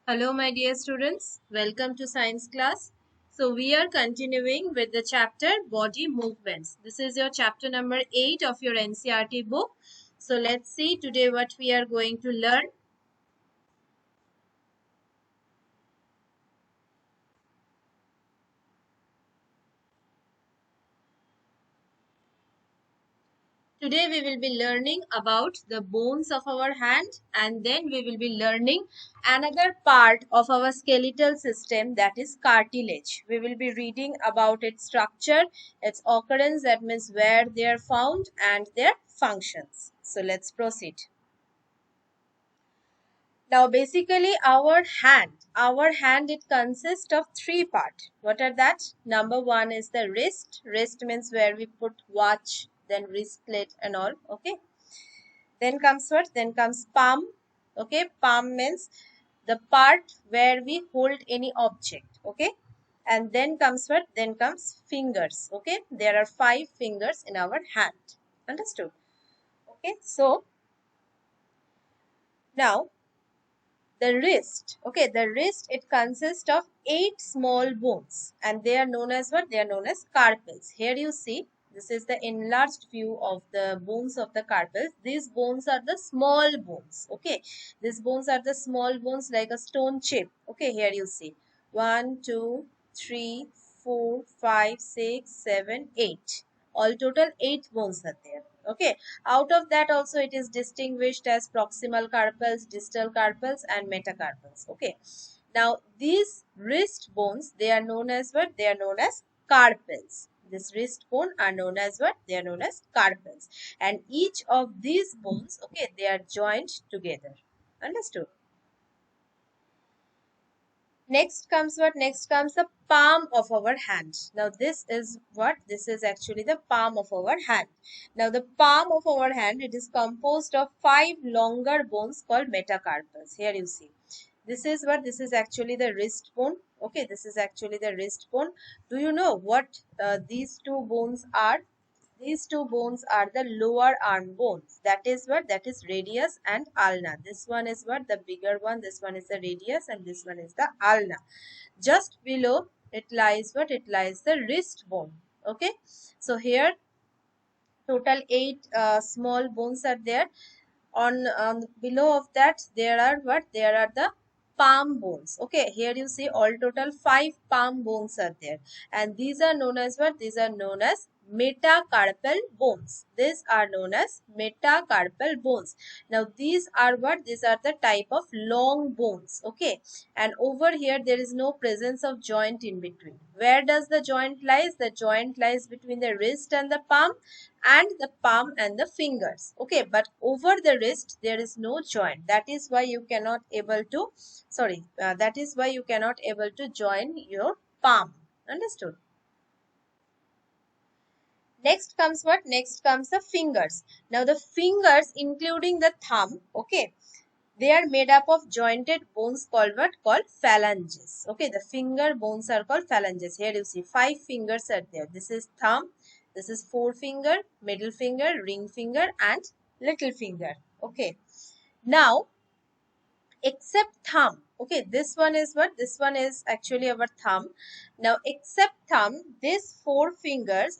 Hello, my dear students. Welcome to science class. So, we are continuing with the chapter Body Movements. This is your chapter number 8 of your NCRT book. So, let's see today what we are going to learn. Today, we will be learning about the bones of our hand, and then we will be learning another part of our skeletal system, that is cartilage. We will be reading about its structure, its occurrence, that means where they are found, and their functions. So let's proceed. Now basically our hand it consists of three parts. What are that? Number one is the wrist. Wrist means where we put watch, then wristlet and all. Okay. Then comes what? Then comes palm. Okay, palm means the part where we hold any object. Okay, and then comes what? Then comes fingers. Okay, there are 5 fingers in our hand. Understood? Okay, so now the wrist. Okay, the wrist it consists of 8 small bones, and they are known as what? They are known as carpals. Here you see. This is the enlarged view of the bones of the carpals. These bones are the small bones. Okay. These bones are the small bones like a stone chip. Okay. Here you see. 1, 2, 3, 4, 5, 6, 7, 8. All total 8 bones are there. Okay. Out of that also it is distinguished as proximal carpals, distal carpals and metacarpals. Okay. Now these wrist bones, they are known as what? They are known as carpals. This wrist bone are known as what? They are known as carpals. And each of these bones, okay, they are joined together. Understood? Next comes what? Next comes the palm of our hand. Now this is what? This is actually the palm of our hand. Now the palm of our hand, it is composed of 5 longer bones called metacarpals. Here you see. This is what? This is actually the wrist bone. Okay, this is actually the wrist bone. Do you know what these two bones are? These two bones are the lower arm bones. That is what? That is radius and ulna. This one is what? The bigger one. This one is the radius and this one is the ulna. Just below it lies what? It lies the wrist bone. Okay. So here total 8 small bones are there. On below of that there are what? There are the palm bones. Okay, here you see all total 5 palm bones are there, and these are known as what? These are known as metacarpal bones. These are known as metacarpal bones. Now these are what? These are the type of long bones. Okay, and over here there is no presence of joint in between. Where does the joint lies? The joint lies between the wrist and the palm, and the palm and the fingers. Okay, but over the wrist there is no joint. That is why you cannot able to that is why you cannot able to join your palm. Understood? Next comes what? Next comes the fingers. Now the fingers including the thumb, okay, they are made up of jointed bones called what? Called phalanges. Okay, the finger bones are called phalanges. Here you see 5 fingers are there. This is thumb, this is forefinger, middle finger, ring finger and little finger. Okay. Now, except thumb. Okay, this one is what? This one is actually our thumb. Now, except thumb, in these 4 fingers,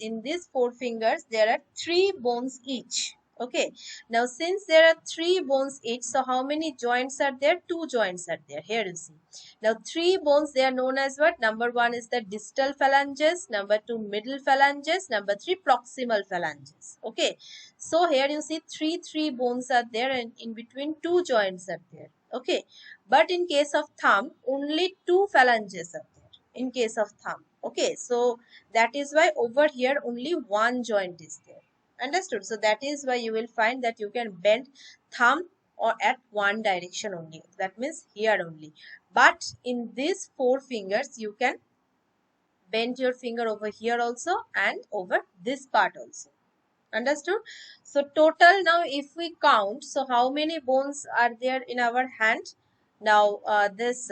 there are 3 bones each. Okay, now since there are 3 bones each, so how many joints are there? 2 joints are there. Here you see. Now, 3 bones, they are known as what? Number 1 is the distal phalanges, number 2 middle phalanges, number 3 proximal phalanges. Okay, so here you see three bones are there, and in between 2 joints are there. Okay, but in case of thumb only 2 phalanges are there in case of thumb. Okay, so that is why over here only 1 joint is there. Understood? So that is why you will find that you can bend thumb or at one direction only, that means here only, but in these 4 fingers you can bend your finger over here also and over this part also. Understood? So total, now if we count, so how many bones are there in our hand? Now this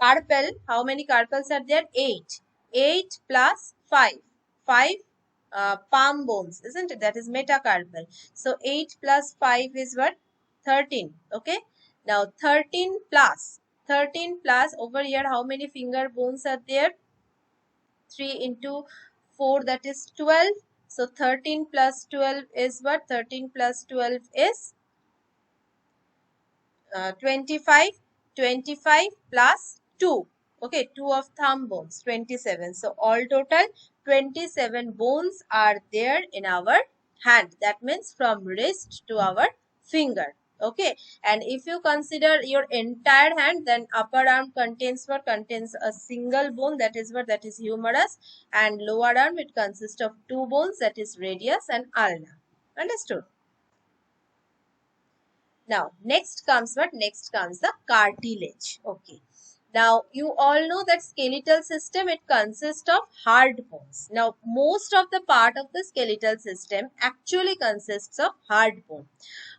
carpal, how many carpals are there? 8. 8 plus 5. 5 palm bones, isn't it? That is metacarpal. So 8 plus 5 is what? 13. Okay. Now 13 plus 13 plus over here, how many finger bones are there? 3 into 4, that is 12. So 13 plus 12 is what? 13 plus 12 is 25. 25 plus 2. Okay, 2 of thumb bones, 27. So all total 27 bones are there in our hand. That means from wrist to our finger. Okay, and if you consider your entire hand, then upper arm contains what? Contains a single bone, that is what? That is humerus, and lower arm it consists of 2 bones, that is radius and ulna. Understood? Now, next comes what? Next comes the cartilage. Okay. Now, you all know that skeletal system, it consists of hard bones. Now, most of the part of the skeletal system actually consists of hard bone.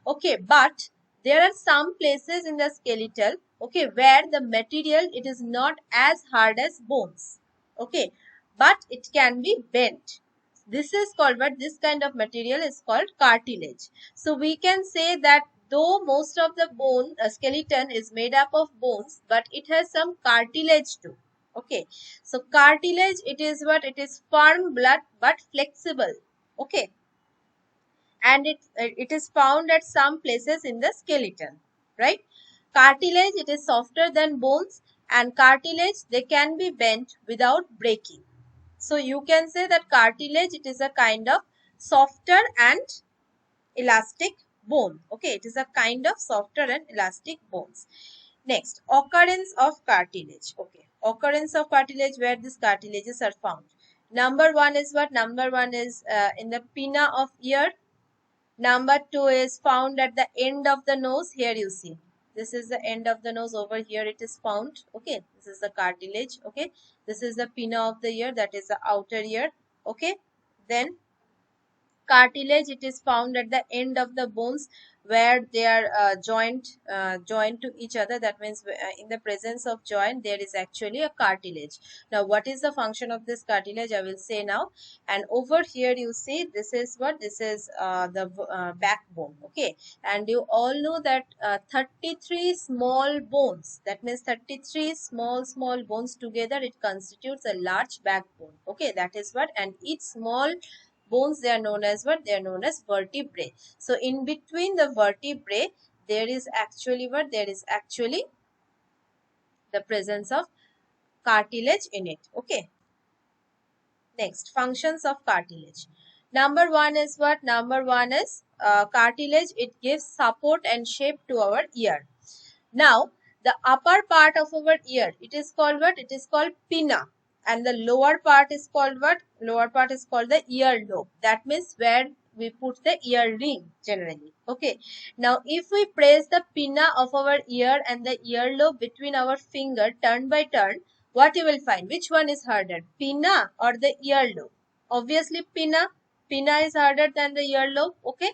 Okay, but there are some places in the skeletal, okay, where the material, it is not as hard as bones. Okay, but it can be bent. This is called what? This kind of material is called cartilage. So we can say that though most of the bone skeleton is made up of bones, but it has some cartilage too. Okay, so cartilage, it is what? It is firm blood but flexible. Okay, and it is found at some places in the skeleton, right? Cartilage, it is softer than bones, and cartilage, they can be bent without breaking. So you can say that cartilage, it is a kind of softer and elastic bone. Okay, it is a kind of softer and elastic bones. Next, occurrence of cartilage. Okay, occurrence of cartilage, where these cartilages are found. Number one is what? Number one is in the pinna of ear. Number 2 is found at the end of the nose. Here you see. This is the end of the nose. Over here it is found. Okay. This is the cartilage. Okay. This is the pinna of the ear. That is the outer ear. Okay. Then cartilage, it is found at the end of the bones where they are joined to each other. That means in the presence of joint, there is actually a cartilage. Now, what is the function of this cartilage? I will say now. And over here you see, this is what? This is the backbone. Okay, and you all know that 33 small bones, that means 33 small bones together, it constitutes a large backbone. Okay, that is what? And each small bones, they are known as what? They are known as vertebrae. So in between the vertebrae, there is actually what? There is actually the presence of cartilage in it. Okay. Next, functions of cartilage. Number one is what? Number one is cartilage. It gives support and shape to our ear. Now, the upper part of our ear, it is called what? It is called pinna. And the lower part is called what? Lower part is called the earlobe. That means where we put the ear ring generally. Okay. Now, if we press the pinna of our ear and the earlobe between our finger turn by turn, what you will find? Which one is harder? Pinna or the earlobe? Obviously, pinna. Pinna is harder than the earlobe. Okay.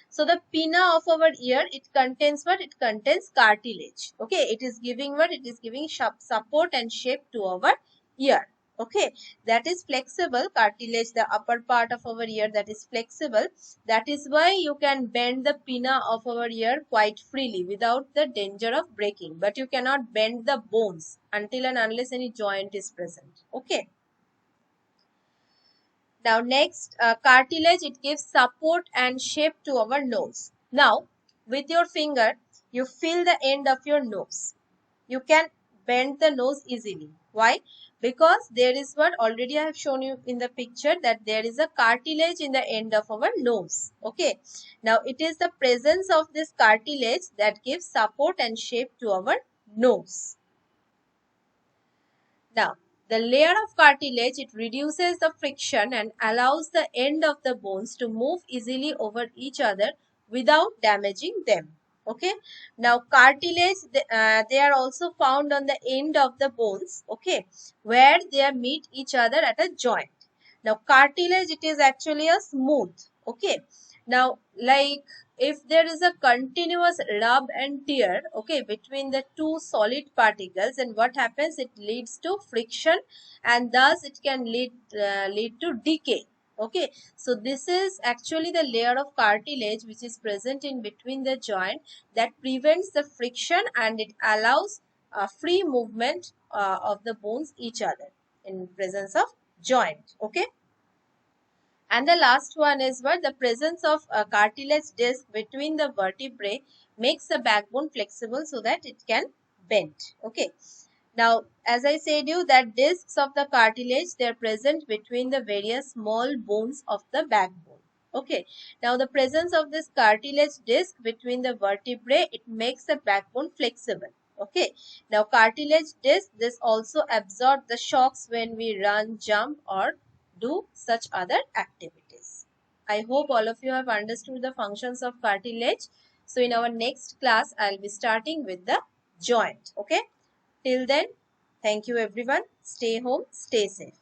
So the pinna of our ear, it contains what? It contains cartilage. Okay, it is giving what? It is giving support and shape to our ear. Okay, that is flexible. Cartilage, the upper part of our ear, that is flexible. That is why you can bend the pinna of our ear quite freely without the danger of breaking. But you cannot bend the bones until and unless any joint is present. Okay. Now next, cartilage, it gives support and shape to our nose. Now, with your finger, you feel the end of your nose. You can bend the nose easily. Why? Because there is what already I have shown you in the picture, that there is a cartilage in the end of our nose. Okay. Now, it is the presence of this cartilage that gives support and shape to our nose. Now, the layer of cartilage, it reduces the friction and allows the end of the bones to move easily over each other without damaging them. Okay. Now, cartilage, they are also found on the end of the bones. Okay. Where they meet each other at a joint. Now, cartilage, it is actually a smooth. Okay. Now, like if there is a continuous rub and tear, okay, between the two solid particles, and what happens? It leads to friction, and thus it can lead to decay. Okay, so this is actually the layer of cartilage which is present in between the joint that prevents the friction and it allows free movement of the bones each other in presence of joint. Okay. And the last one is what the presence of a cartilage disc between the vertebrae makes the backbone flexible so that it can bend. Okay. Now, as I said you that discs of the cartilage, they are present between the various small bones of the backbone. Okay. Now, the presence of this cartilage disc between the vertebrae, it makes the backbone flexible. Okay. Now, cartilage disc, this also absorb the shocks when we run, jump or do such other activities. I hope all of you have understood the functions of cartilage. So, in our next class, I will be starting with the joint. Okay. Till then, thank you everyone. Stay home, stay safe.